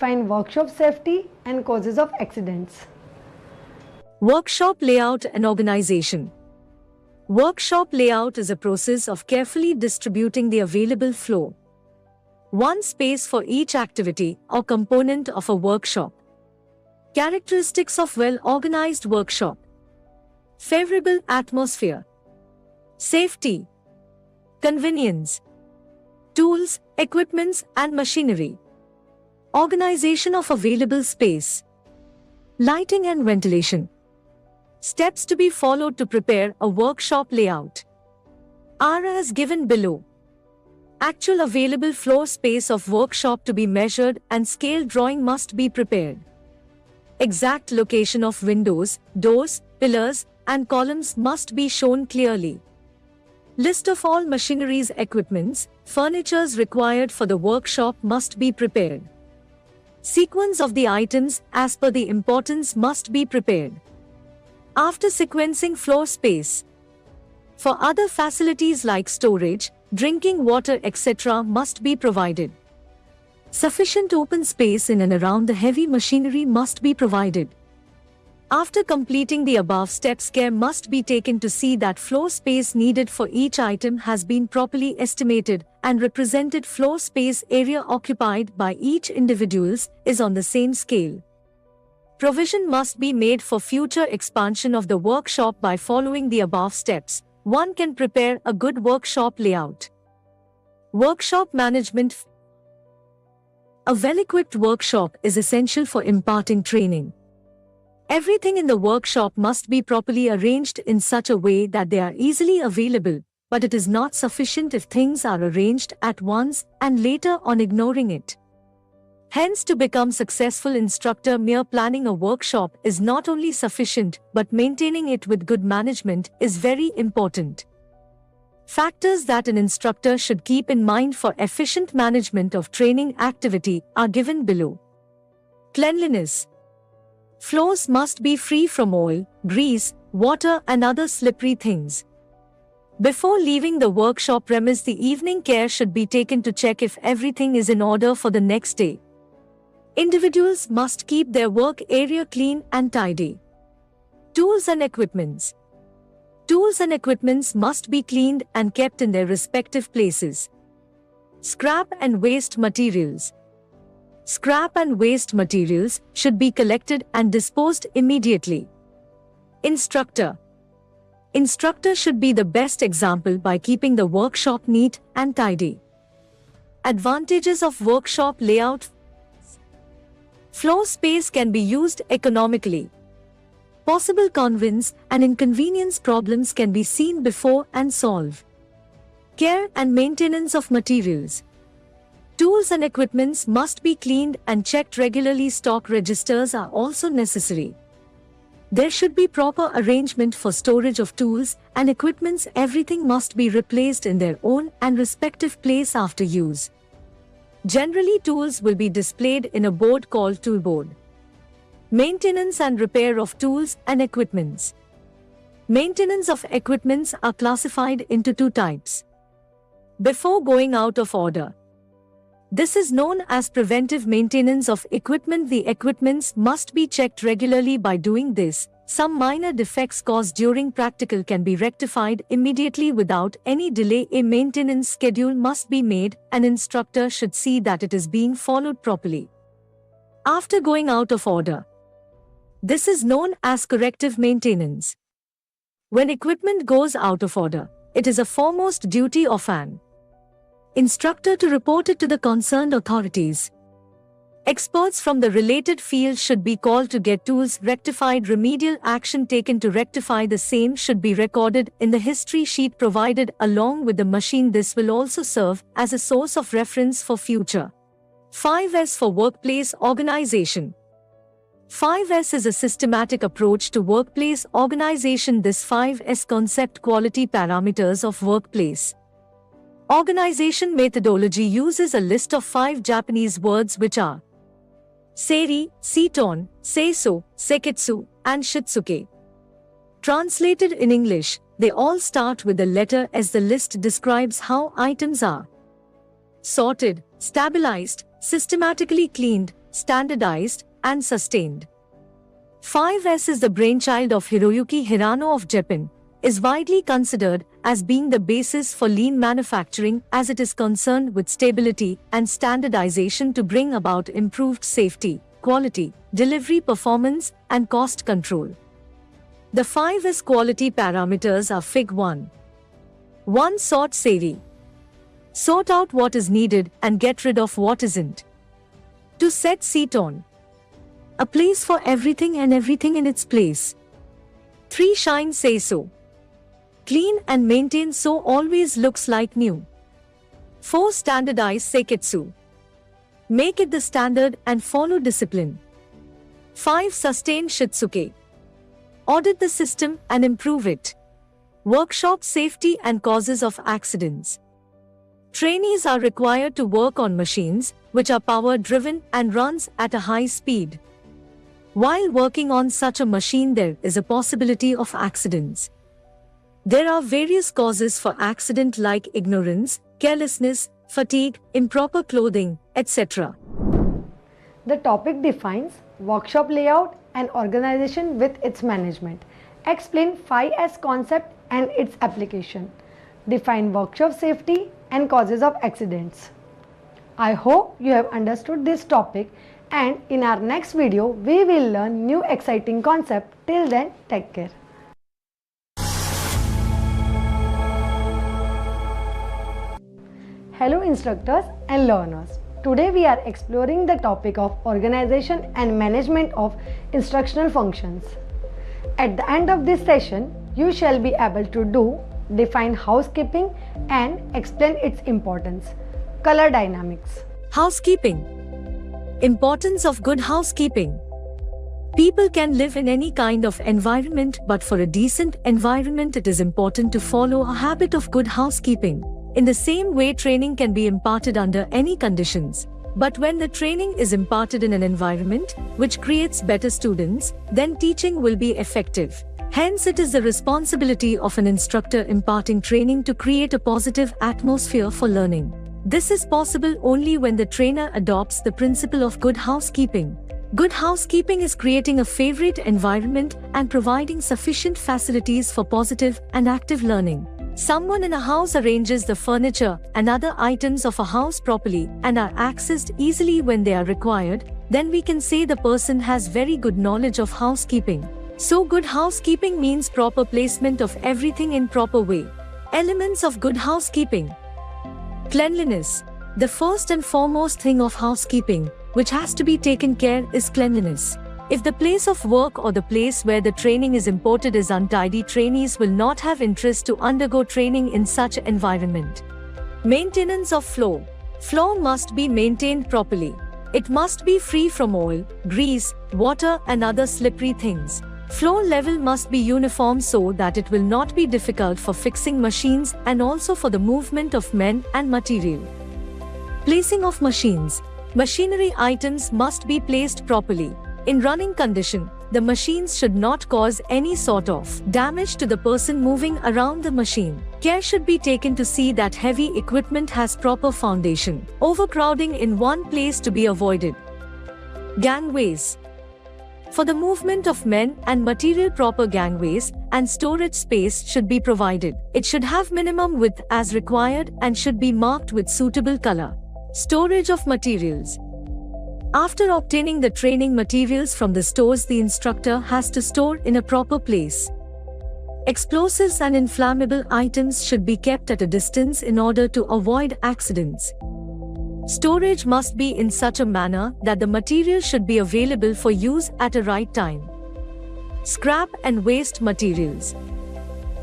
Define workshop safety and causes of accidents. Workshop layout and organization. Workshop layout is a process of carefully distributing the available floor. One space for each activity or component of a workshop. Characteristics of well-organized workshop. Favorable atmosphere. Safety. Convenience. Tools, equipments and machinery. Organization of available space. Lighting and ventilation. Steps to be followed to prepare a workshop layout are as given below. Actual available floor space of workshop to be measured and scale drawing must be prepared. Exact location of windows, doors, pillars, and columns must be shown clearly. List of all machineries, equipments, furnitures required for the workshop must be prepared. Sequence of the items as per the importance must be prepared. After sequencing floor space, for other facilities like storage, drinking water etc. must be provided. Sufficient open space in and around the heavy machinery must be provided. After completing the above steps, care must be taken to see that floor space needed for each item has been properly estimated and represented floor space area occupied by each individuals is on the same scale. Provision must be made for future expansion of the workshop by following the above steps. One can prepare a good workshop layout. Workshop management. A well-equipped workshop is essential for imparting training. Everything in the workshop must be properly arranged in such a way that they are easily available, but it is not sufficient if things are arranged at once and later on ignoring it. Hence, to become successful instructor, mere planning a workshop is not only sufficient, but maintaining it with good management is very important. Factors that an instructor should keep in mind for efficient management of training activity are given below. Cleanliness. Floors must be free from oil, grease, water and other slippery things. Before leaving the workshop premise, the evening care should be taken to check if everything is in order for the next day. Individuals must keep their work area clean and tidy. Tools and equipments. Tools and equipments must be cleaned and kept in their respective places. Scrap and waste materials. Scrap and waste materials should be collected and disposed immediately. Instructor. Instructor should be the best example by keeping the workshop neat and tidy. Advantages of workshop layout. Floor space can be used economically. Possible convenience and inconvenience problems can be seen before and solved. Care and maintenance of materials. Tools and equipments must be cleaned and checked regularly. Stock registers are also necessary. There should be proper arrangement for storage of tools and equipments. Everything must be replaced in their own and respective place after use. Generally, tools will be displayed in a board called toolboard. Maintenance and repair of tools and equipments. Maintenance of equipments are classified into two types. Before going out of order. This is known as preventive maintenance of equipment. The equipments must be checked regularly. By doing this, some minor defects caused during practical can be rectified immediately without any delay. A maintenance schedule must be made. An instructor should see that it is being followed properly. After going out of order. This is known as corrective maintenance. When equipment goes out of order, it is a foremost duty of an instructor to report it to the concerned authorities. Experts from the related field should be called to get tools rectified. Remedial action taken to rectify the same should be recorded in the history sheet provided along with the machine. This will also serve as a source of reference for future. 5S for workplace organization. 5S is a systematic approach to workplace organization. This 5S concept quality parameters of workplace organization methodology uses a list of 5 Japanese words which are Seiri, Seiton, Seiso, Seketsu, and Shitsuke. Translated in English, they all start with the letter S. The list describes how items are sorted, stabilized, systematically cleaned, standardized, and sustained. 5S is the brainchild of Hiroyuki Hirano of Japan, is widely considered as being the basis for lean manufacturing as it is concerned with stability and standardization to bring about improved safety, quality, delivery performance, and cost control. The 5S quality parameters are Fig 1. 1. Sort Seri. Sort out what is needed and get rid of what isn't. 2. Set Seton. A place for everything and everything in its place. 3. Shine Say So. Clean and maintain so always looks like new. 4. Standardize Seiketsu. Make it the standard and follow discipline. 5. Sustain Shitsuke. Audit the system and improve it. Workshop safety and causes of accidents. Trainees are required to work on machines which are power-driven and runs at a high speed. While working on such a machine, there is a possibility of accidents. There are various causes for accident like ignorance, carelessness, fatigue, improper clothing, etc. The topic defines workshop layout and organization with its management. Explain 5S concept and its application. Define workshop safety and causes of accidents. I hope you have understood this topic, and in our next video we will learn new exciting concept. Till then, take care. Hello instructors and learners. Today we are exploring the topic of organization and management of instructional functions. At the end of this session, you shall be able to define housekeeping and explain its importance. Color dynamics. Housekeeping. Importance of good housekeeping. People can live in any kind of environment, but for a decent environment it is important to follow a habit of good housekeeping. In the same way, training can be imparted under any conditions. But when the training is imparted in an environment which creates better students, then teaching will be effective. Hence, it is the responsibility of an instructor imparting training to create a positive atmosphere for learning. This is possible only when the trainer adopts the principle of good housekeeping. Good housekeeping is creating a favorite environment and providing sufficient facilities for positive and active learning. Someone in a house arranges the furniture and other items of a house properly and are accessed easily when they are required, then we can say the person has very good knowledge of housekeeping. So good housekeeping means proper placement of everything in proper way. Elements of good housekeeping. Cleanliness. The first and foremost thing of housekeeping, which has to be taken care, is cleanliness. If the place of work or the place where the training is imparted is untidy, trainees will not have interest to undergo training in such an environment. Maintenance of floor. Floor must be maintained properly. It must be free from oil, grease, water and other slippery things. Floor level must be uniform so that it will not be difficult for fixing machines and also for the movement of men and material. Placing of machines. Machinery items must be placed properly. In running condition, the machines should not cause any sort of damage to the person moving around the machine. Care should be taken to see that heavy equipment has proper foundation. Overcrowding in one place to be avoided. Gangways. For the movement of men and material, proper gangways and storage space should be provided. It should have minimum width as required and should be marked with suitable color. Storage of materials. After obtaining the training materials from the stores, the instructor has to store in a proper place. Explosives and inflammable items should be kept at a distance in order to avoid accidents. Storage must be in such a manner that the material should be available for use at a right time. Scrap and waste materials.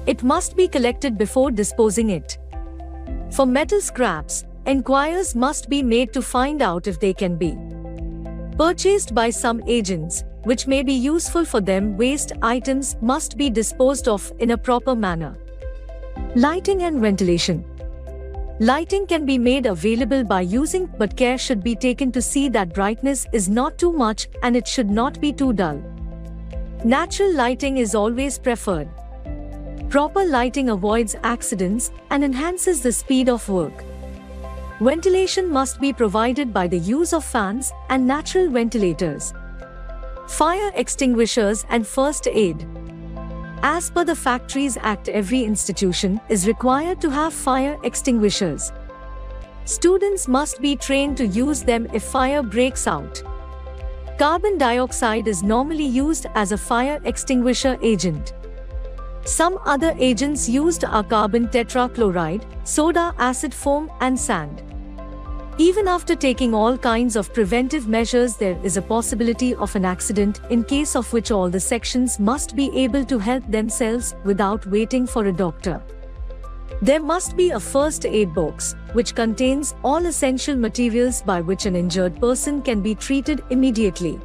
It must be collected before disposing it. For metal scraps, enquiries must be made to find out if they can be purchased by some agents, which may be useful for them. Waste items must be disposed of in a proper manner. Lighting and ventilation. Lighting can be made available by using, but care should be taken to see that brightness is not too much and it should not be too dull. Natural lighting is always preferred. Proper lighting avoids accidents and enhances the speed of work. Ventilation must be provided by the use of fans and natural ventilators. Fire extinguishers and first aid. As per the Factories Act, every institution is required to have fire extinguishers. Students must be trained to use them if fire breaks out. Carbon dioxide is normally used as a fire extinguisher agent. Some other agents used are carbon tetrachloride, soda acid foam, and sand. Even after taking all kinds of preventive measures, there is a possibility of an accident, in case of which all the sections must be able to help themselves without waiting for a doctor. There must be a first aid box, which contains all essential materials by which an injured person can be treated immediately.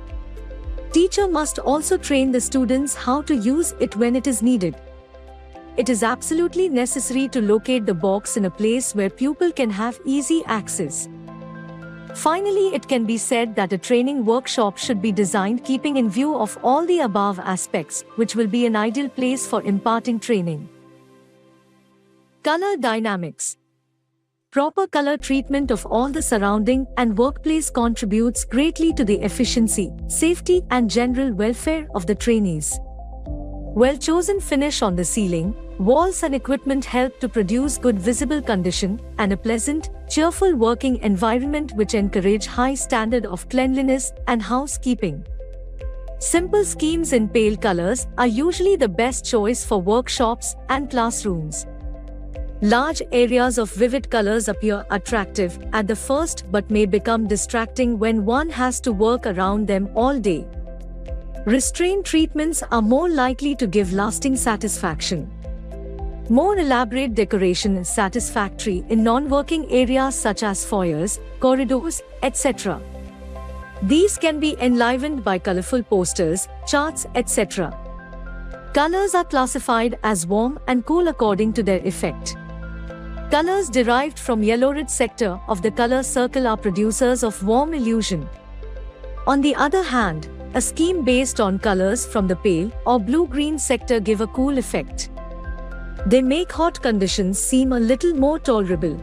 Teacher must also train the students how to use it when it is needed. It is absolutely necessary to locate the box in a place where pupil can have easy access. Finally, it can be said that a training workshop should be designed keeping in view of all the above aspects, which will be an ideal place for imparting training. Color dynamics. Proper color treatment of all the surrounding and workplace contributes greatly to the efficiency, safety, and general welfare of the trainees. Well-chosen finish on the ceiling, walls and equipment help to produce good visible condition and a pleasant, cheerful working environment which encourage high standard of cleanliness and housekeeping. Simple schemes in pale colors are usually the best choice for workshops and classrooms. Large areas of vivid colors appear attractive at the first but may become distracting when one has to work around them all day. Restrained treatments are more likely to give lasting satisfaction. More elaborate decoration is satisfactory in non-working areas such as foyers, corridors, etc. These can be enlivened by colorful posters, charts, etc. Colors are classified as warm and cool according to their effect. Colors derived from yellow-red sector of the color circle are producers of warm illusion. On the other hand, a scheme based on colors from the pale or blue-green sector give a cool effect. They make hot conditions seem a little more tolerable.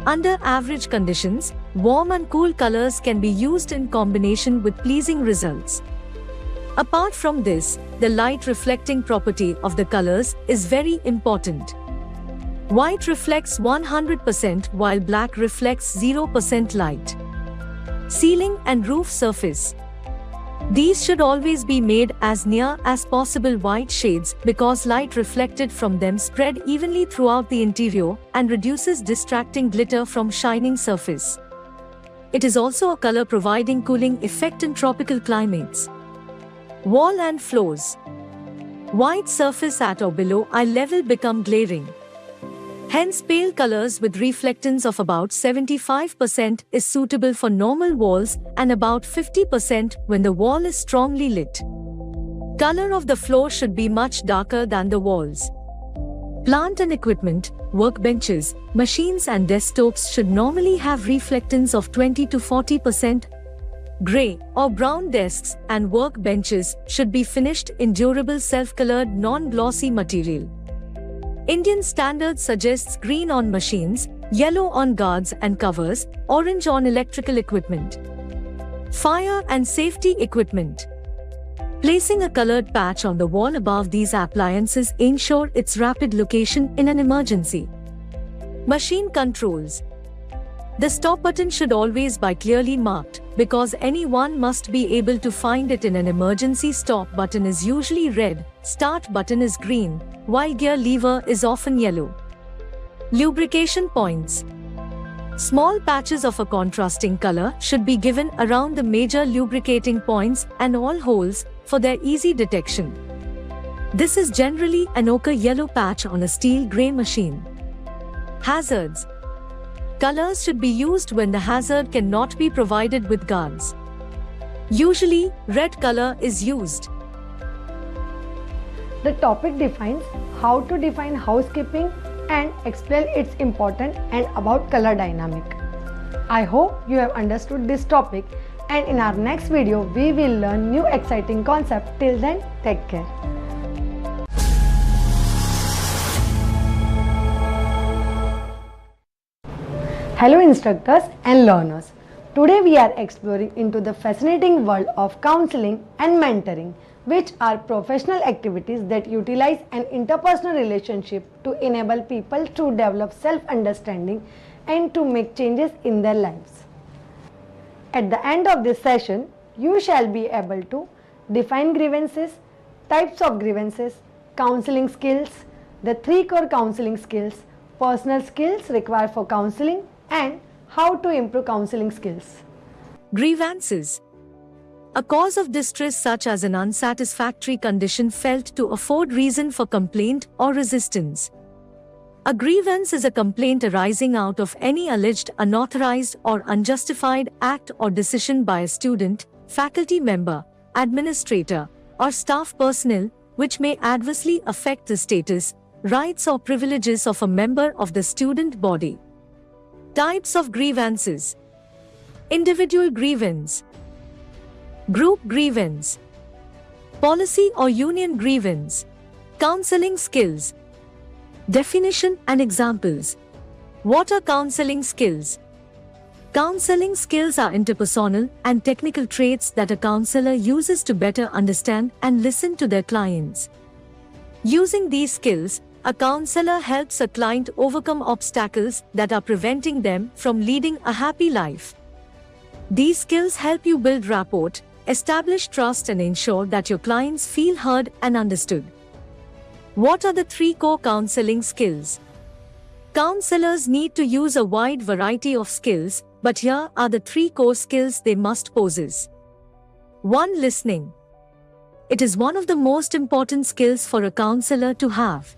Under average conditions, warm and cool colors can be used in combination with pleasing results. Apart from this, the light reflecting property of the colors is very important. White reflects 100% while black reflects 0% light. Ceiling and roof surface. These should always be made as near as possible white shades because light reflected from them spread evenly throughout the interior and reduces distracting glitter from shining surface. It is also a color providing cooling effect in tropical climates. Wall and floors. White surface at or below eye level become glaring. Hence, pale colors with reflectance of about 75% is suitable for normal walls and about 50% when the wall is strongly lit. Color of the floor should be much darker than the walls. Plant and equipment, workbenches, machines and desktops should normally have reflectance of 20 to 40%. Gray or brown desks and workbenches should be finished in durable self-colored non-glossy material. Indian standard suggests green on machines, yellow on guards and covers, orange on electrical equipment. Fire and safety equipment. Placing a colored patch on the wall above these appliances ensure its rapid location in an emergency. Machine controls. The stop button should always be clearly marked, because anyone must be able to find it in an emergency. Stop button is usually red, start button is green, while gear lever is often yellow. Lubrication points. Small patches of a contrasting color should be given around the major lubricating points and all holes for their easy detection. This is generally an ochre yellow patch on a steel gray machine. Hazards. Colors should be used when the hazard cannot be provided with guards. Usually, red color is used. The topic defines how to define housekeeping and explain its importance and about color dynamic. I hope you have understood this topic, and in our next video we will learn new exciting concept. Till then, take care. Hello instructors and learners. Today we are exploring into the fascinating world of counseling and mentoring, which are professional activities that utilize an interpersonal relationship to enable people to develop self-understanding and to make changes in their lives. At the end of this session, you shall be able to define grievances, types of grievances, counseling skills, the 3 core counseling skills, personal skills required for counseling, and how to improve counseling skills. Grievances. A cause of distress such as an unsatisfactory condition felt to afford reason for complaint or resistance. A grievance is a complaint arising out of any alleged unauthorized or unjustified act or decision by a student, faculty member, administrator, or staff personnel, which may adversely affect the status, rights or privileges of a member of the student body. Types of grievances. Individual grievance, group grievance, policy or union grievance. Counseling skills. Definition and examples. What are counseling skills? Counseling skills are interpersonal and technical traits that a counselor uses to better understand and listen to their clients. Using these skills, a counselor helps a client overcome obstacles that are preventing them from leading a happy life. These skills help you build rapport, establish trust, and ensure that your clients feel heard and understood. What are the 3 core counseling skills? Counselors need to use a wide variety of skills, but here are the 3 core skills they must possess. 1. Listening. It is one of the most important skills for a counselor to have.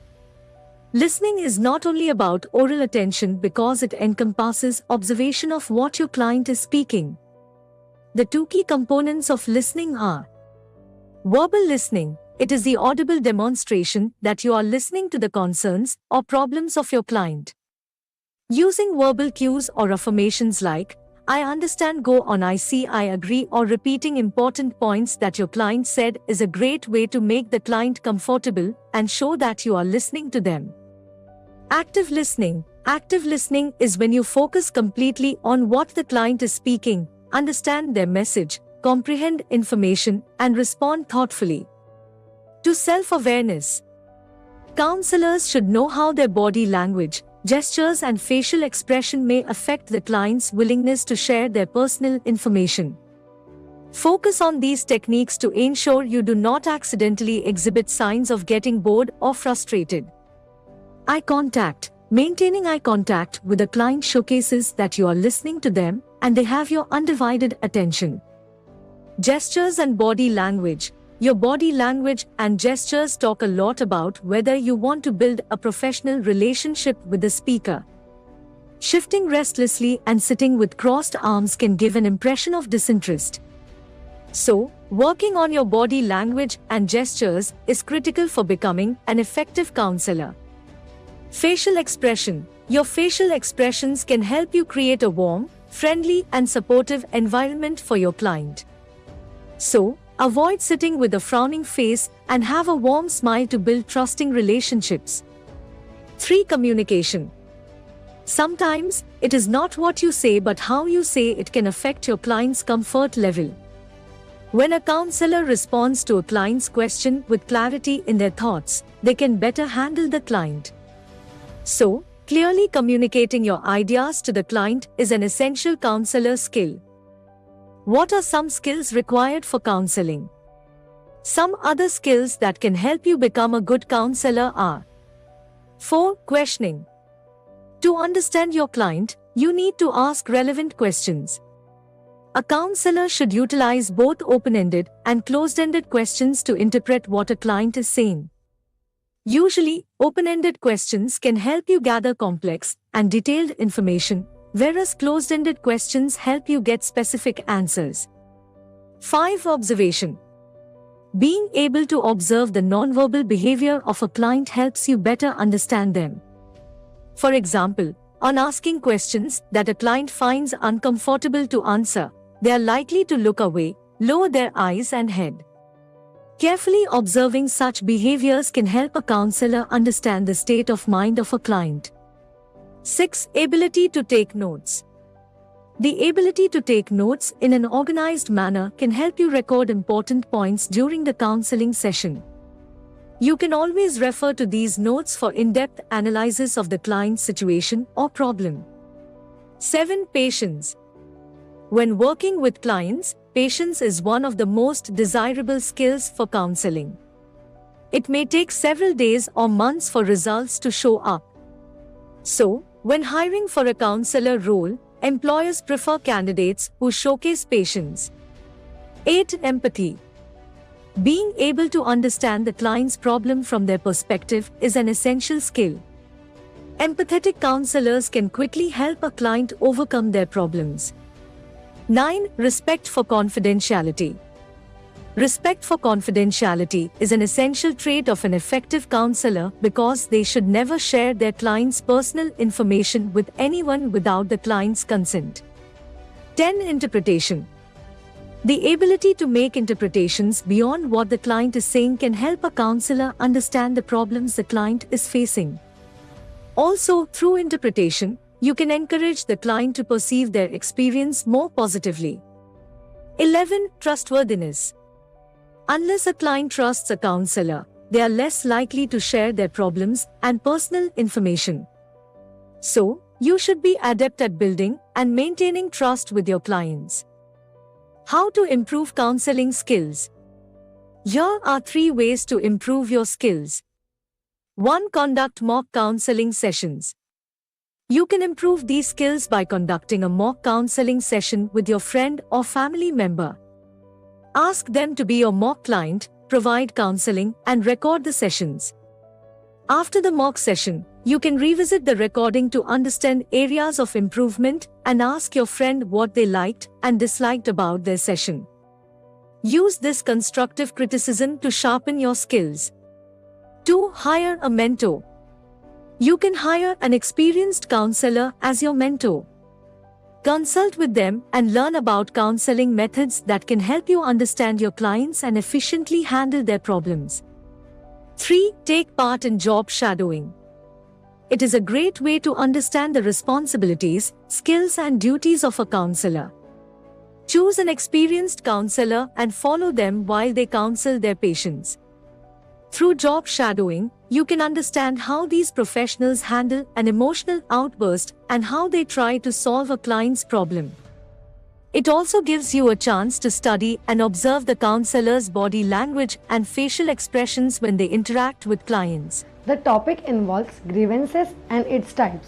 Listening is not only about oral attention because it encompasses observation of what your client is speaking. The 2 key components of listening are verbal listening. It is the audible demonstration that you are listening to the concerns or problems of your client. Using verbal cues or affirmations like, "I understand, go on, I see, I agree," or repeating important points that your client said is a great way to make the client comfortable and show that you are listening to them. Active listening. Active listening is when you focus completely on what the client is speaking, understand their message, comprehend information, and respond thoughtfully. To self-awareness. Counselors should know how their body language, gestures, and facial expression may affect the client's willingness to share their personal information. Focus on these techniques to ensure you do not accidentally exhibit signs of getting bored or frustrated. Eye contact. Maintaining eye contact with a client showcases that you are listening to them and they have your undivided attention. Gestures and body language. Your body language and gestures talk a lot about whether you want to build a professional relationship with the speaker. Shifting restlessly and sitting with crossed arms can give an impression of disinterest. So, working on your body language and gestures is critical for becoming an effective counselor. Facial expression. Your facial expressions can help you create a warm, friendly, and supportive environment for your client. So, avoid sitting with a frowning face and have a warm smile to build trusting relationships. 3. Communication. Sometimes, it is not what you say but how you say it can affect your client's comfort level. When a counselor responds to a client's question with clarity in their thoughts, they can better handle the client. So, clearly communicating your ideas to the client is an essential counselor skill. What are some skills required for counseling? Some other skills that can help you become a good counselor are 4. Questioning. To understand your client, you need to ask relevant questions. A counselor should utilize both open-ended and closed-ended questions to interpret what a client is saying. Usually, open-ended questions can help you gather complex and detailed information, whereas closed-ended questions help you get specific answers. 5. Observation. Being able to observe the nonverbal behavior of a client helps you better understand them. For example, on asking questions that a client finds uncomfortable to answer, they are likely to look away, lower their eyes and head. Carefully observing such behaviors can help a counselor understand the state of mind of a client. 6. Ability to take notes. The ability to take notes in an organized manner can help you record important points during the counseling session. You can always refer to these notes for in-depth analysis of the client's situation or problem. 7. Patience. When working with clients, patience is one of the most desirable skills for counseling. It may take several days or months for results to show up. So, when hiring for a counselor role, employers prefer candidates who showcase patience. 8. Empathy. Being able to understand the client's problem from their perspective is an essential skill. Empathetic counselors can quickly help a client overcome their problems. 9. Respect for confidentiality. Respect for confidentiality is an essential trait of an effective counselor because they should never share their client's personal information with anyone without the client's consent. 10. Interpretation. The ability to make interpretations beyond what the client is saying can help a counselor understand the problems the client is facing. Also, through interpretation, you can encourage the client to perceive their experience more positively. 11. Trustworthiness. Unless a client trusts a counselor, they are less likely to share their problems and personal information. So, you should be adept at building and maintaining trust with your clients. How to improve counseling skills? Here are 3 ways to improve your skills. 1. Conduct mock counseling sessions. You can improve these skills by conducting a mock counseling session with your friend or family member. Ask them to be your mock client, provide counseling, and record the sessions. After the mock session, you can revisit the recording to understand areas of improvement and ask your friend what they liked and disliked about their session. Use this constructive criticism to sharpen your skills. 2. Hire a mentor. You can hire an experienced counselor as your mentor. Consult with them and learn about counseling methods that can help you understand your clients and efficiently handle their problems. 3. Take part in job shadowing. It is a great way to understand the responsibilities, skills, and duties of a counselor. Choose an experienced counselor and follow them while they counsel their patients. Through job shadowing, you can understand how these professionals handle an emotional outburst and how they try to solve a client's problem. It also gives you a chance to study and observe the counselor's body language and facial expressions when they interact with clients. The topic involves grievances and its types,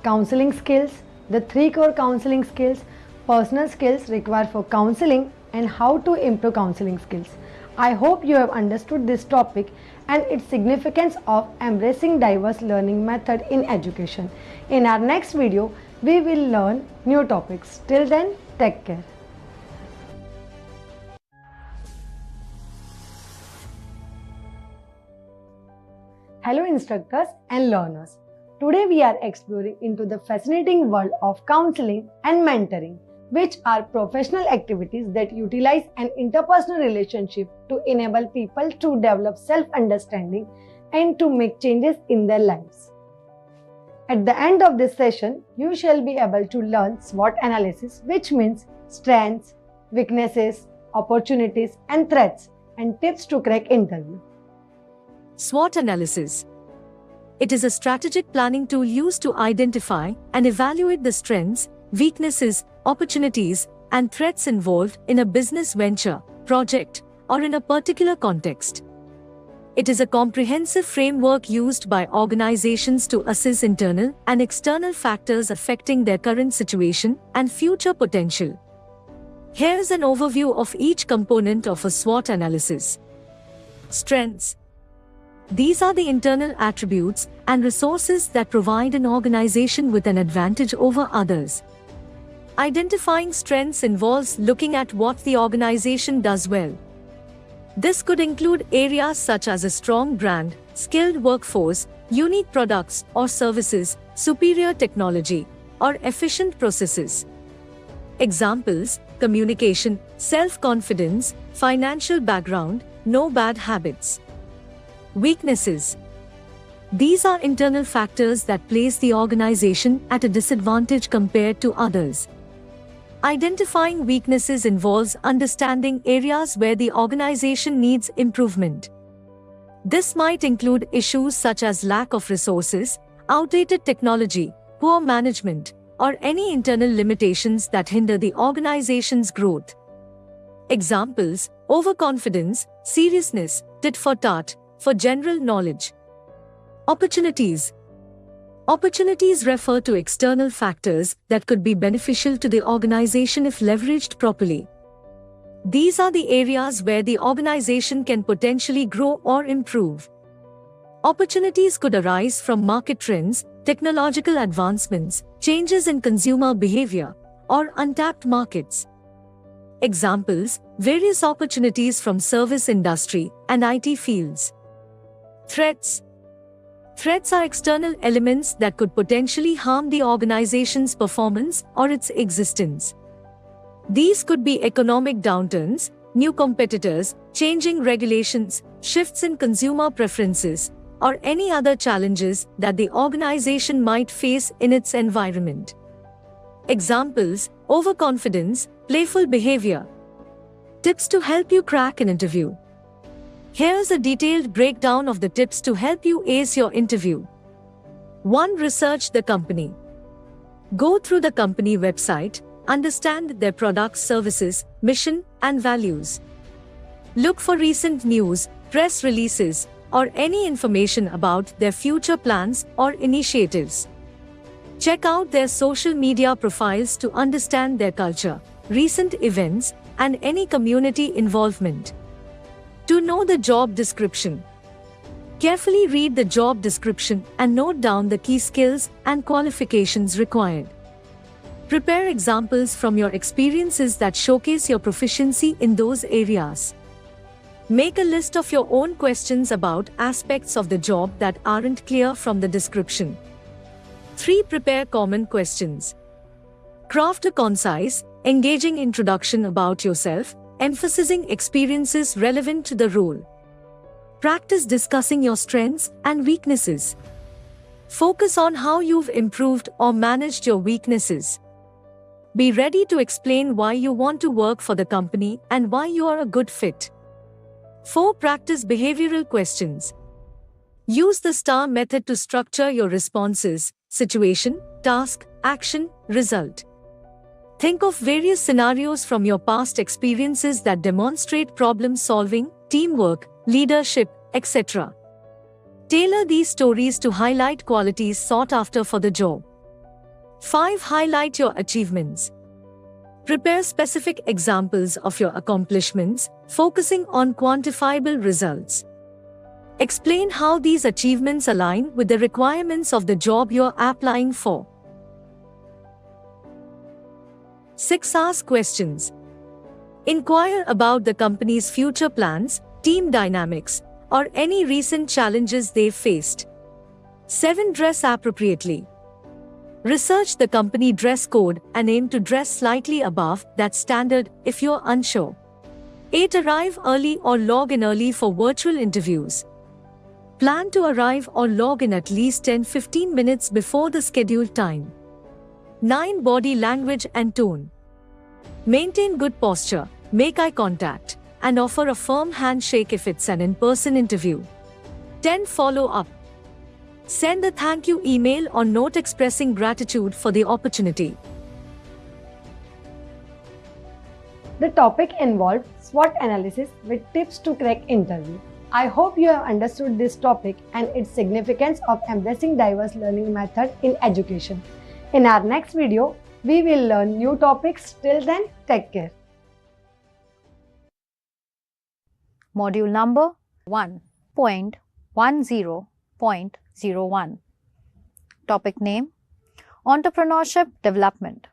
counseling skills, the 3 core counseling skills, personal skills required for counseling, and how to improve counseling skills. I hope you have understood this topic and its significance of embracing diverse learning method in education. In our next video, we will learn new topics. Till then, take care. Hello instructors and learners. Today we are exploring into the fascinating world of counseling and mentoring, which are professional activities that utilize an interpersonal relationship to enable people to develop self-understanding and to make changes in their lives. At the end of this session, you shall be able to learn SWOT analysis, which means strengths, weaknesses, opportunities, and threats, and tips to crack interview. SWOT analysis. It is a strategic planning tool used to identify and evaluate the strengths, weaknesses, opportunities, and threats involved in a business venture, project, or in a particular context. It is a comprehensive framework used by organizations to assess internal and external factors affecting their current situation and future potential. Here is an overview of each component of a SWOT analysis. Strengths. These are the internal attributes and resources that provide an organization with an advantage over others. Identifying strengths involves looking at what the organization does well. This could include areas such as a strong brand, skilled workforce, unique products or services, superior technology, or efficient processes. Examples: communication, self-confidence, financial background, no bad habits. Weaknesses. These are internal factors that place the organization at a disadvantage compared to others. Identifying weaknesses involves understanding areas where the organization needs improvement. This might include issues such as lack of resources, outdated technology, poor management, or any internal limitations that hinder the organization's growth. Examples: overconfidence, seriousness, tit for tat, for general knowledge. Opportunities. Opportunities refer to external factors that could be beneficial to the organization if leveraged properly. These are the areas where the organization can potentially grow or improve. Opportunities could arise from market trends, technological advancements, changes in consumer behavior, or untapped markets. Examples: various opportunities from service industry and IT fields. Threats. Threats are external elements that could potentially harm the organization's performance or its existence. These could be economic downturns, new competitors, changing regulations, shifts in consumer preferences, or any other challenges that the organization might face in its environment. Examples: overconfidence, playful behavior. Tips to help you crack an interview. Here's a detailed breakdown of the tips to help you ace your interview. 1. Research the company. Go through the company website, understand their products, services, mission, and values. Look for recent news, press releases, or any information about their future plans or initiatives. Check out their social media profiles to understand their culture, recent events, and any community involvement. To know the job description. Carefully read the job description and note down the key skills and qualifications required. Prepare examples from your experiences that showcase your proficiency in those areas. Make a list of your own questions about aspects of the job that aren't clear from the description. 3. Prepare common questions. Craft a concise, engaging introduction about yourself, emphasizing experiences relevant to the role. Practice discussing your strengths and weaknesses. Focus on how you've improved or managed your weaknesses. Be ready to explain why you want to work for the company and why you are a good fit. 4. Practice behavioral questions. Use the STAR method to structure your responses: situation, task, action, result. Think of various scenarios from your past experiences that demonstrate problem solving, teamwork, leadership, etc. Tailor these stories to highlight qualities sought after for the job. 5. Highlight your achievements. Prepare specific examples of your accomplishments, focusing on quantifiable results. Explain how these achievements align with the requirements of the job you're applying for. 6. Ask questions. Inquire about the company's future plans, team dynamics, or any recent challenges they've faced. 7. Dress appropriately. Research the company dress code and aim to dress slightly above that standard if you're unsure. 8. Arrive early or log in early for virtual interviews. Plan to arrive or log in at least 10-15 minutes before the scheduled time. 9. Body language and tone. Maintain good posture, make eye contact, and offer a firm handshake if it's an in-person interview. 10. Follow up. Send a thank you email or note expressing gratitude for the opportunity. The topic involved SWOT analysis with tips to crack interview. I hope you have understood this topic and its significance of embracing diverse learning method in education. In our next video, we will learn new topics. Till then, take care. Module number 1.10.01. Topic name: Entrepreneurship Development.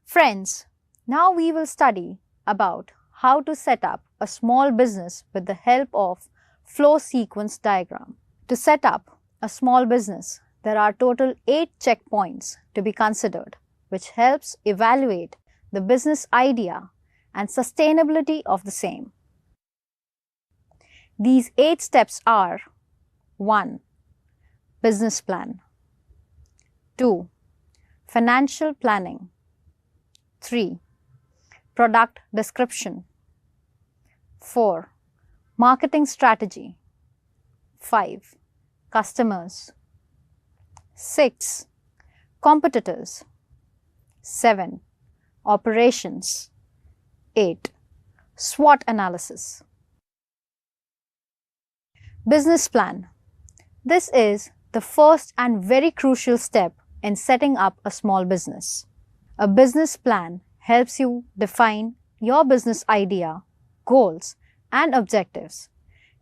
Friends, now we will study about how to set up a small business with the help of flow sequence diagram. To set up a small business, there are total 8 checkpoints to be considered, which helps evaluate the business idea and sustainability of the same. These 8 steps are: 1. Business plan. 2. Financial planning. 3. Product description. 4. Marketing strategy. 5. Customers. 6. Competitors. 7. Operations. 8. SWOT analysis. Business plan. This is the first and very crucial step in setting up a small business. A business plan helps you define your business idea, goals, and objectives.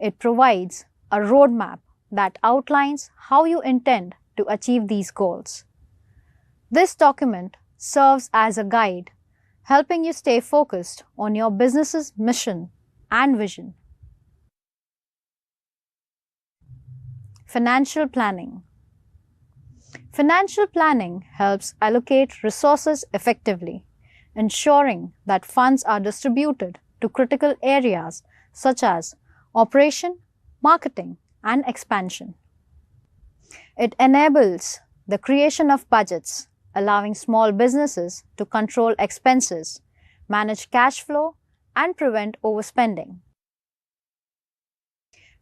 It provides a roadmap that outlines how you intend to achieve these goals. This document serves as a guide, helping you stay focused on your business's mission and vision. Financial planning. Financial planning helps allocate resources effectively, ensuring that funds are distributed to critical areas such as operation, marketing, and expansion. It enables the creation of budgets, allowing small businesses to control expenses, manage cash flow, and prevent overspending.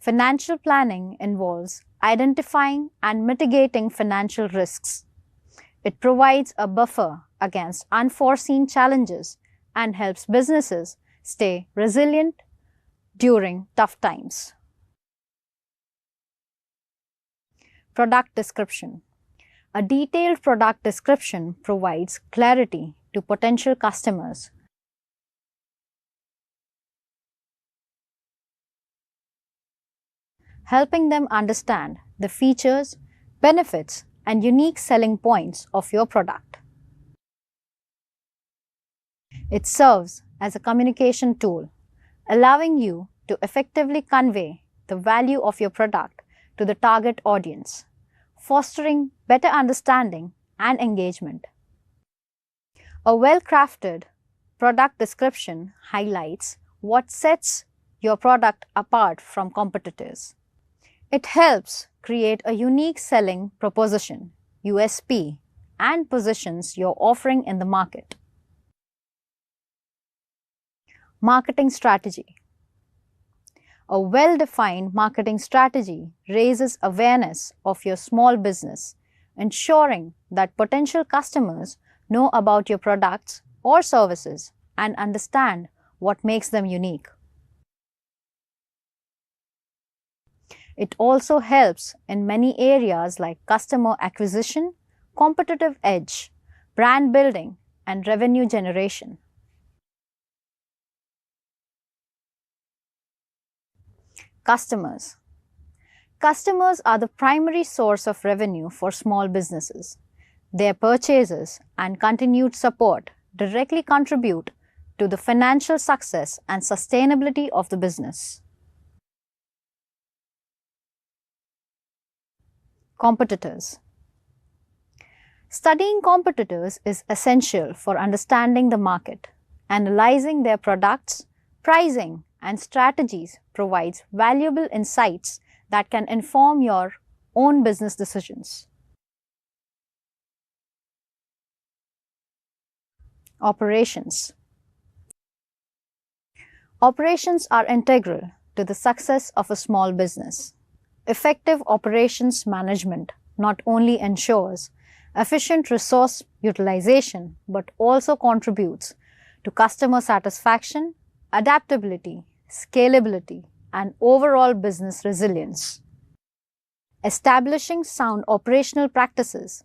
Financial planning involves identifying and mitigating financial risks. It provides a buffer against unforeseen challenges and helps businesses stay resilient during tough times. Product description. A detailed product description provides clarity to potential customers, helping them understand the features, benefits, and unique selling points of your product. It serves as a communication tool, allowing you to effectively convey the value of your product to the target audience, fostering better understanding and engagement. A well-crafted product description highlights what sets your product apart from competitors. It helps create a unique selling proposition, USP, and positions your offering in the market. Marketing strategy. A well-defined marketing strategy raises awareness of your small business, ensuring that potential customers know about your products or services and understand what makes them unique. It also helps in many areas like customer acquisition, competitive edge, brand building, and revenue generation. Customers. Customers are the primary source of revenue for small businesses. Their purchases and continued support directly contribute to the financial success and sustainability of the business. Competitors. Studying competitors is essential for understanding the market. Analyzing their products, pricing, and strategies provides valuable insights that can inform your own business decisions. Operations. Operations are integral to the success of a small business. Effective operations management not only ensures efficient resource utilization but also contributes to customer satisfaction, adaptability, scalability, and overall business resilience. Establishing sound operational practices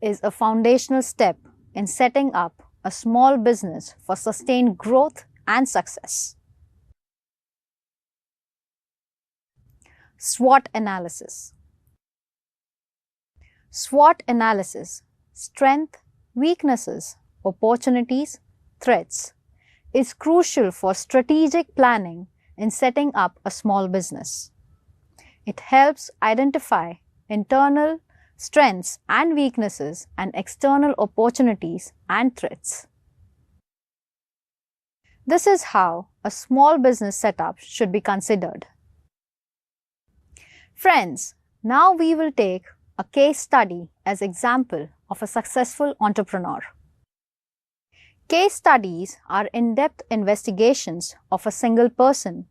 is a foundational step in setting up a small business for sustained growth and success. SWOT analysis. SWOT analysis, strength, weaknesses, opportunities, threats, is crucial for strategic planning in setting up a small business. It helps identify internal strengths and weaknesses and external opportunities and threats. This is how a small business setup should be considered. Friends, Now we will take a case study as example of a successful entrepreneur. Case studies are in-depth investigations of a single person,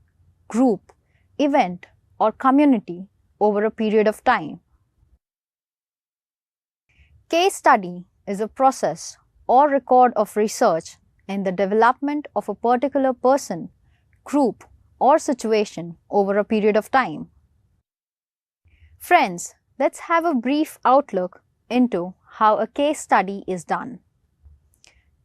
group, event, or community over a period of time. Case study is a process or record of research in the development of a particular person, group, or situation over a period of time. Friends, let's have a brief outlook into how a case study is done.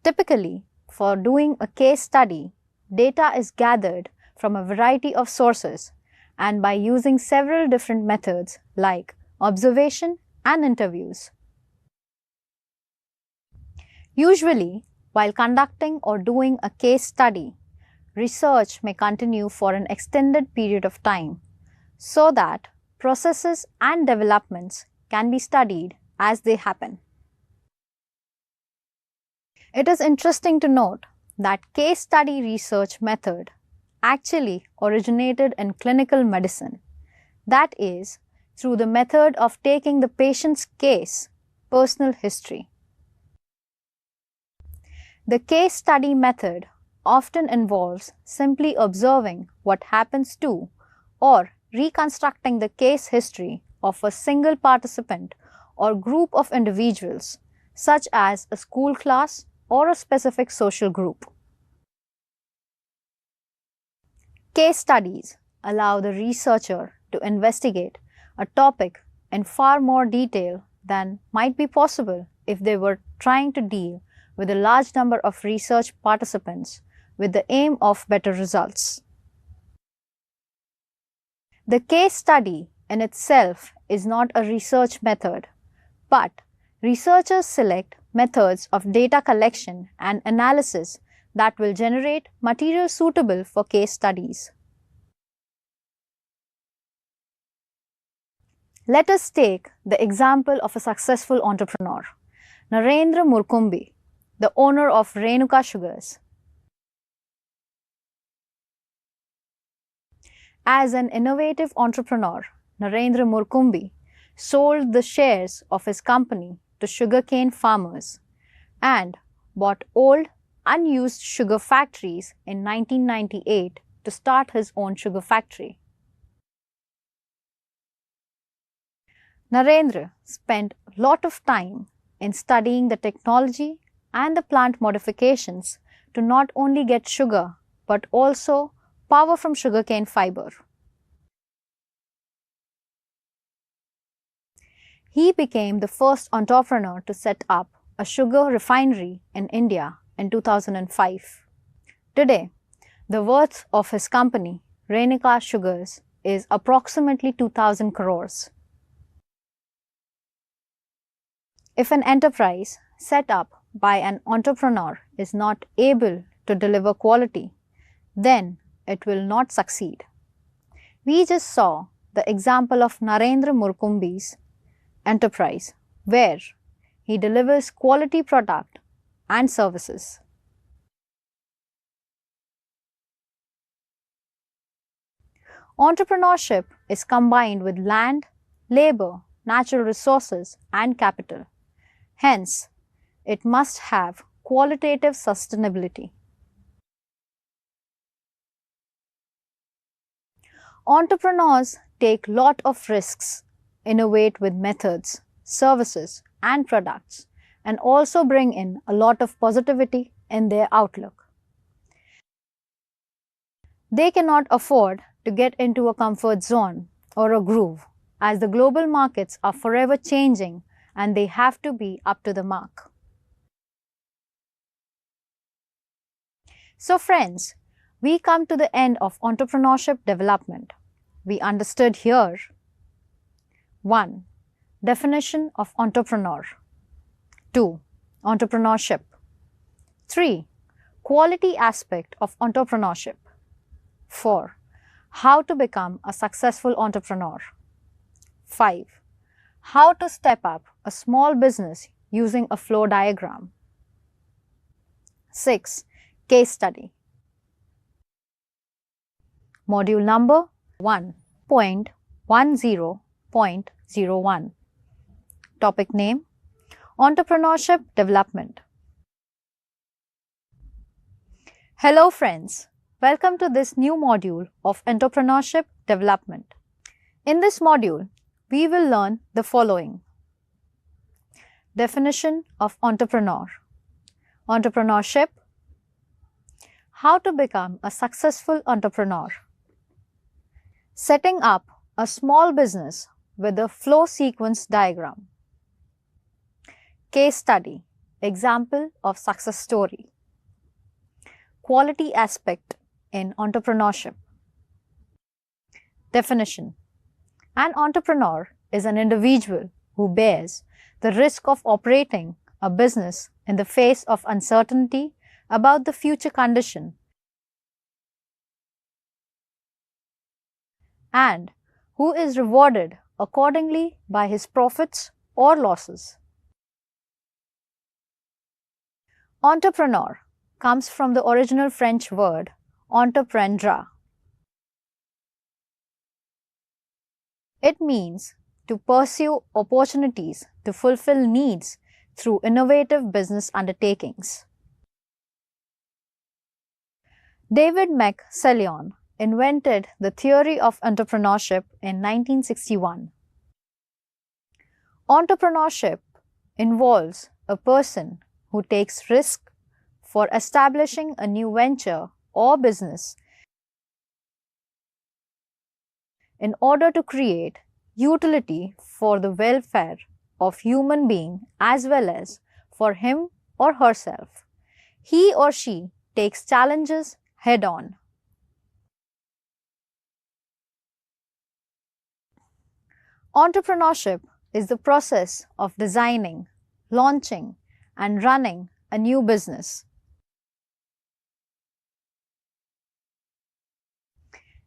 Typically, for doing a case study, data is gathered from a variety of sources and by using several different methods like observation and interviews. Usually, while conducting or doing a case study, research may continue for an extended period of time so that processes and developments can be studied as they happen. It is interesting to note that case study research method actually originated in clinical medicine, that is, through the method of taking the patient's case, personal history. The case study method often involves simply observing what happens to or reconstructing the case history of a single participant or group of individuals, such as a school class or a specific social group. Case studies allow the researcher to investigate a topic in far more detail than might be possible if they were trying to deal with a large number of research participants with the aim of better results. The case study in itself is not a research method, but researchers select methods of data collection and analysis that will generate material suitable for case studies. Let us take the example of a successful entrepreneur, Narendra Murkumbi, the owner of Renuka Sugars. As an innovative entrepreneur, Narendra Murkumbi sold the shares of his company to sugarcane farmers and bought old, unused sugar factories in 1998 to start his own sugar factory. Narendra spent a lot of time in studying the technology and the plant modifications to not only get sugar but also power from sugarcane fiber. He became the first entrepreneur to set up a sugar refinery in India in 2005. Today, the worth of his company, Renuka Sugars, is approximately 2,000 crores. If an enterprise set up by an entrepreneur is not able to deliver quality, then it will not succeed. We just saw the example of Narendra Murkumbi's enterprise, where he delivers quality product and services. Entrepreneurship is combined with land, labor, natural resources, and capital. Hence, it must have qualitative sustainability. Entrepreneurs take lot of risks, innovate with methods, services, and products, and also bring in a lot of positivity in their outlook. They cannot afford to get into a comfort zone or a groove, as the global markets are forever changing and they have to be up to the mark. So friends, we come to the end of entrepreneurship development. We understood here 1. Definition of entrepreneur. 2. Entrepreneurship. 3. Quality aspect of entrepreneurship. 4. How to become a successful entrepreneur. 5. How to step up a small business using a flow diagram. 6. Case study. Module number 1.10 0.01. Topic name: Entrepreneurship Development. Hello friends, welcome to this new module of Entrepreneurship Development. In this module, we will learn the following: definition of entrepreneur, entrepreneurship, how to become a successful entrepreneur, setting up a small business with a flow sequence diagram, case study, example of success story, quality aspect in entrepreneurship. Definition: an entrepreneur is an individual who bears the risk of operating a business in the face of uncertainty about the future condition and who is rewarded accordingly by his profits or losses. Entrepreneur comes from the original French word entreprendre. It means to pursue opportunities to fulfill needs through innovative business undertakings. David McClellan invented the theory of entrepreneurship in 1961. Entrepreneurship involves a person who takes risk for establishing a new venture or business in order to create utility for the welfare of human being as well as for him or herself. He or she takes challenges head on. Entrepreneurship is the process of designing, launching, and running a new business.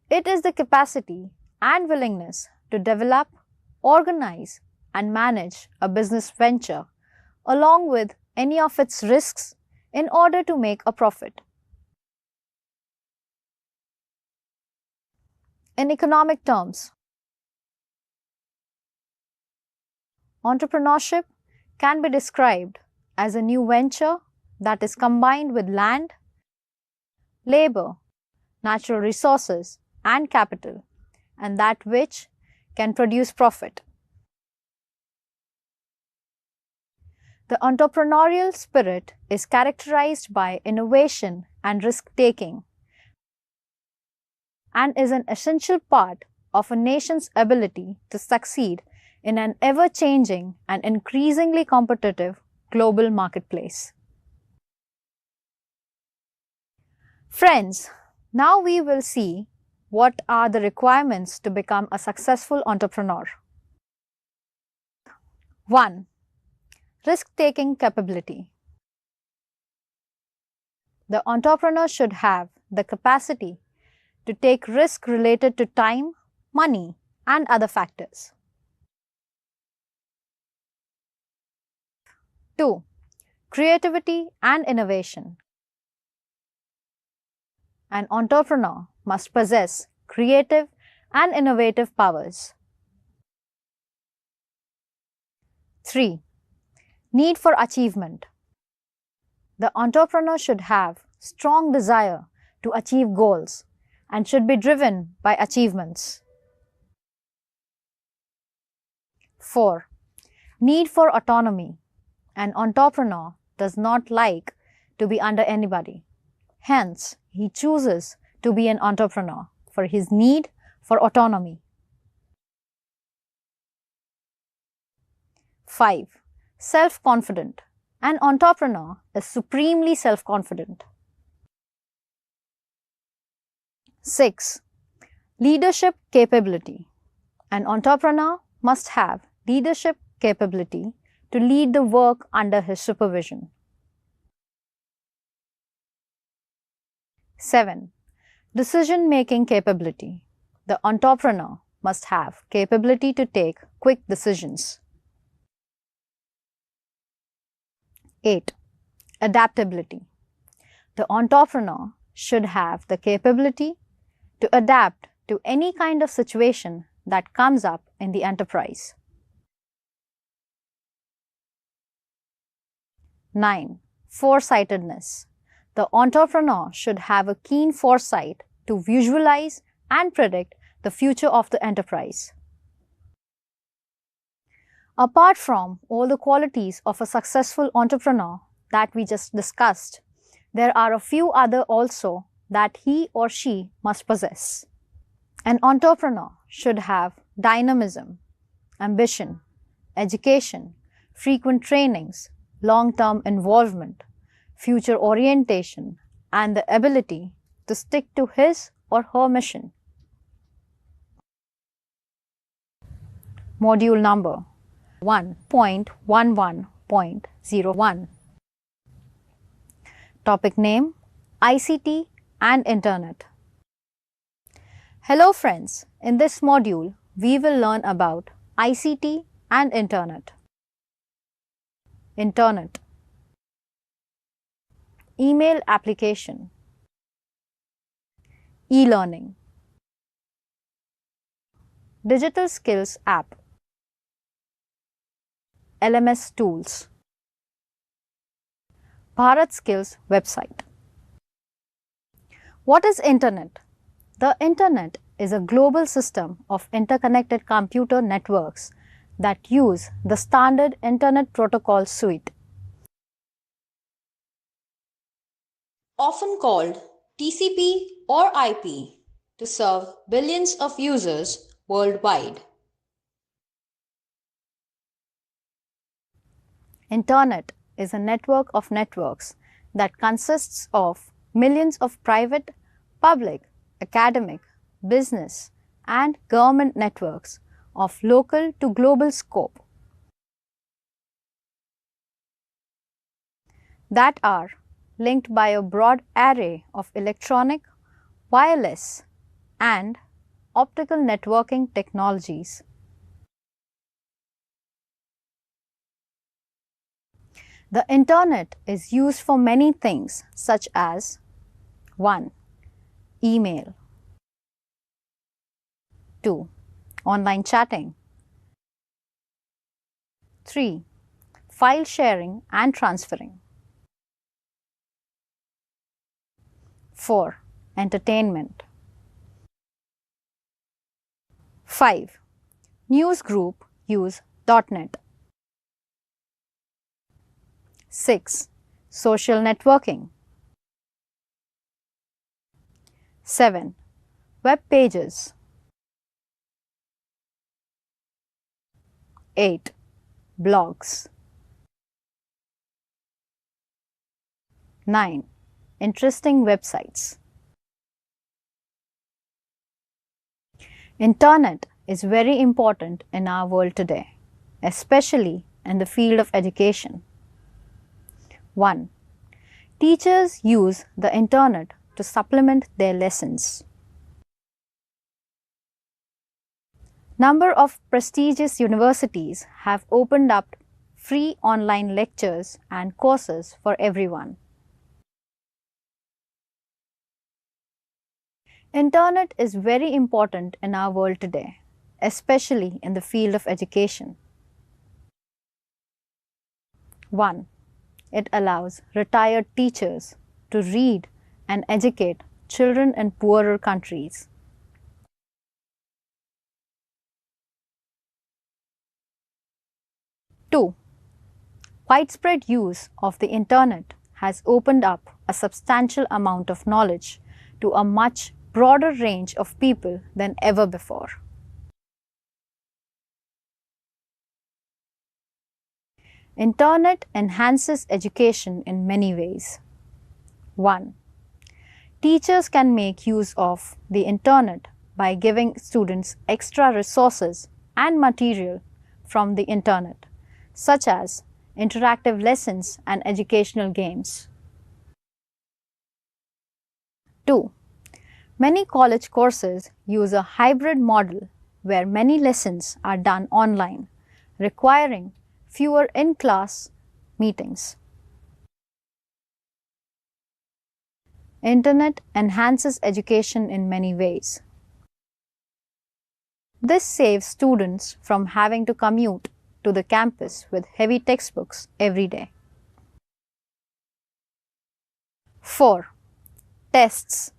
It is the capacity and willingness to develop, organize, and manage a business venture along with any of its risks in order to make a profit. In economic terms, entrepreneurship can be described as a new venture that is combined with land, labor, natural resources, and capital, and that which can produce profit. The entrepreneurial spirit is characterized by innovation and risk-taking and is an essential part of a nation's ability to succeed in an ever-changing and increasingly competitive global marketplace. Friends, now we will see what are the requirements to become a successful entrepreneur. 1. Risk-taking capability. The entrepreneur should have the capacity to take risk related to time, money, and other factors. 2. Creativity and innovation. An entrepreneur must possess creative and innovative powers. 3. Need for achievement. The entrepreneur should have strong desire to achieve goals and should be driven by achievements. 4. Need for autonomy. An entrepreneur does not like to be under anybody. Hence, he chooses to be an entrepreneur for his need for autonomy. 5. Self-confident. An entrepreneur is supremely self-confident. 6. Leadership capability. An entrepreneur must have leadership capability to lead the work under his supervision. 7. Decision-making capability. The entrepreneur must have capability to take quick decisions. 8. Adaptability. The entrepreneur should have the capability to adapt to any kind of situation that comes up in the enterprise. 9. Foresightedness. The entrepreneur should have a keen foresight to visualize and predict the future of the enterprise. Apart from all the qualities of a successful entrepreneur that we just discussed, there are a few other also that he or she must possess. An entrepreneur should have dynamism, ambition, education, frequent trainings, long-term involvement, future orientation, and the ability to stick to his or her mission. Module number 1.11.01. Topic name: ICT and Internet. Hello friends, in this module we will learn about ICT and Internet. Internet. Email application. E-learning. Digital skills app. LMS tools. Bharat Skills website. What is Internet? The Internet is a global system of interconnected computer networks that use the standard Internet Protocol suite, often called TCP or IP, to serve billions of users worldwide. Internet is a network of networks that consists of millions of private, public, academic, business, and government networks of local to global scope that are linked by a broad array of electronic, wireless, and optical networking technologies. The Internet is used for many things such as 1. Email. 2. Online chatting. 3. File sharing and transferring. 4. Entertainment. 5. News group use .NET. 6. Social networking. 7. Web pages. 8. Blogs. 9. Interesting websites. Internet is very important in our world today, especially in the field of education. 1. Teachers use the Internet to supplement their lessons. Number of prestigious universities have opened up free online lectures and courses for everyone. Internet is very important in our world today, especially in the field of education. 1. It allows retired teachers to read and educate children in poorer countries. 2. Widespread use of the Internet has opened up a substantial amount of knowledge to a much broader range of people than ever before. Internet enhances education in many ways. 1. Teachers can make use of the Internet by giving students extra resources and material from the Internet, such as interactive lessons and educational games. 2. Many college courses use a hybrid model where many lessons are done online, requiring fewer in-class meetings. Internet enhances education in many ways. This saves students from having to commute to the campus with heavy textbooks every day. 4. Tests,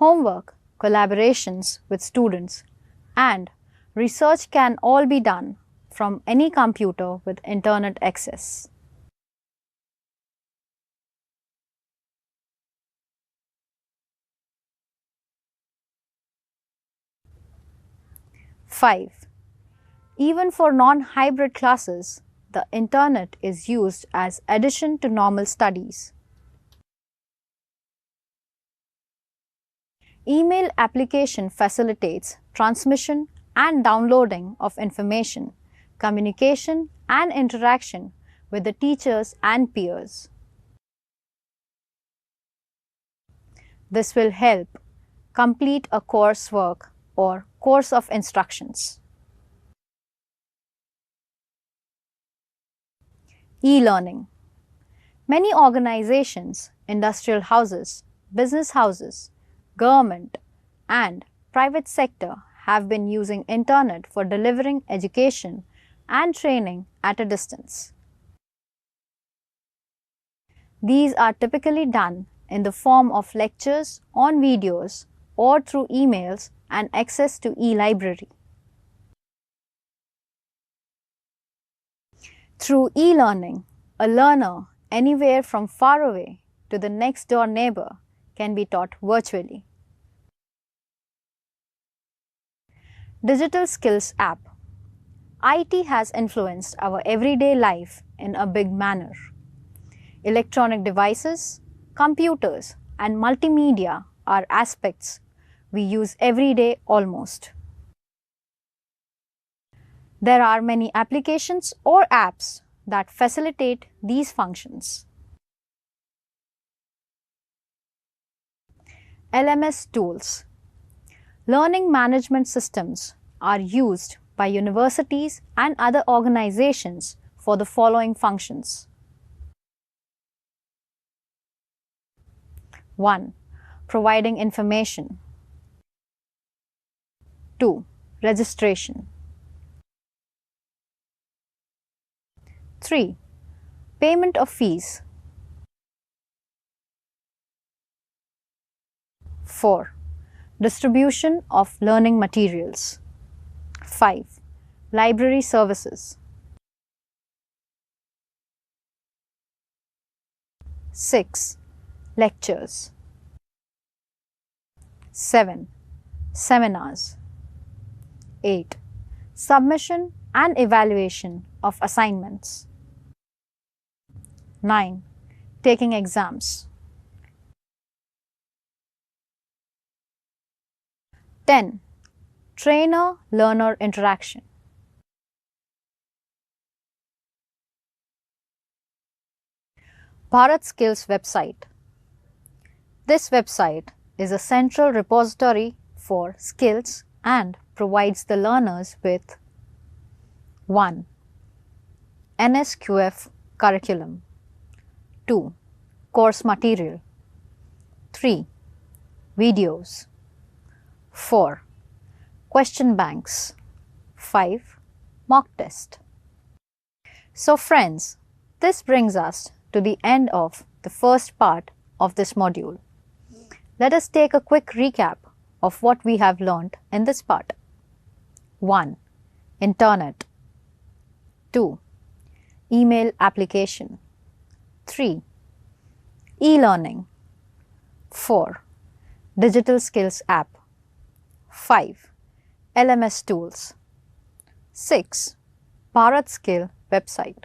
homework, collaborations with students, and research can all be done from any computer with internet access. 5. Even for non-hybrid classes, the internet is used as addition to normal studies. Email application facilitates transmission and downloading of information, communication and interaction with the teachers and peers. This will help complete a coursework or course of instructions. E-learning. Many organizations, industrial houses, business houses, government and private sector have been using internet for delivering education and training at a distance. These are typically done in the form of lectures on videos or through emails and access to e-library. Through e-learning, a learner anywhere from far away to the next door neighbor can be taught virtually. Digital Skills App. IT has influenced our everyday life in a big manner. Electronic devices, computers, and multimedia are aspects we use every day almost. There are many applications or apps that facilitate these functions. LMS tools. Learning management systems are used by universities and other organizations for the following functions. 1. Providing information. 2. Registration. 3. Payment of fees. 4. Distribution of learning materials. 5. Library services. 6. Lectures. 7. Seminars. 8. Submission and evaluation of assignments. 9. Taking exams. 10. Trainer-learner interaction. Bharat Skills website. This website is a central repository for skills and provides the learners with 1. NSQF curriculum. 2. Course material. 3. Videos. 4. Question banks. 5. Mock test. So friends, this brings us to the end of the first part of this module. Let us take a quick recap of what we have learned in this part. 1. Internet. 2. Email application. 3. E-learning. 4. Digital Skills App. 5. LMS tools. 6. Bharat Skill website.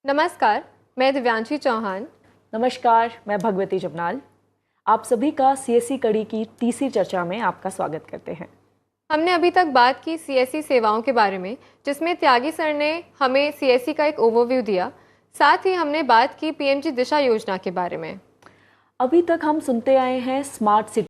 नमस्कार, मैं दिव्यांशी चौहान। नमस्कार, मैं भगवती जबनाल। आप सभी का CSC कड़ी की तीसरी चर्चा में आपका स्वागत करते हैं। हमने अभी तक बात की सीएससी सेवाओं के बारे में, जिसमें त्यागी सर ने हमें सीएससी का एक ओवरव्यू दिया। साथ ही हमने बात की पीएमजी दिशा योजना के बारे में। अभी तक हम सुनते आए हैं स्मार्ट सिटी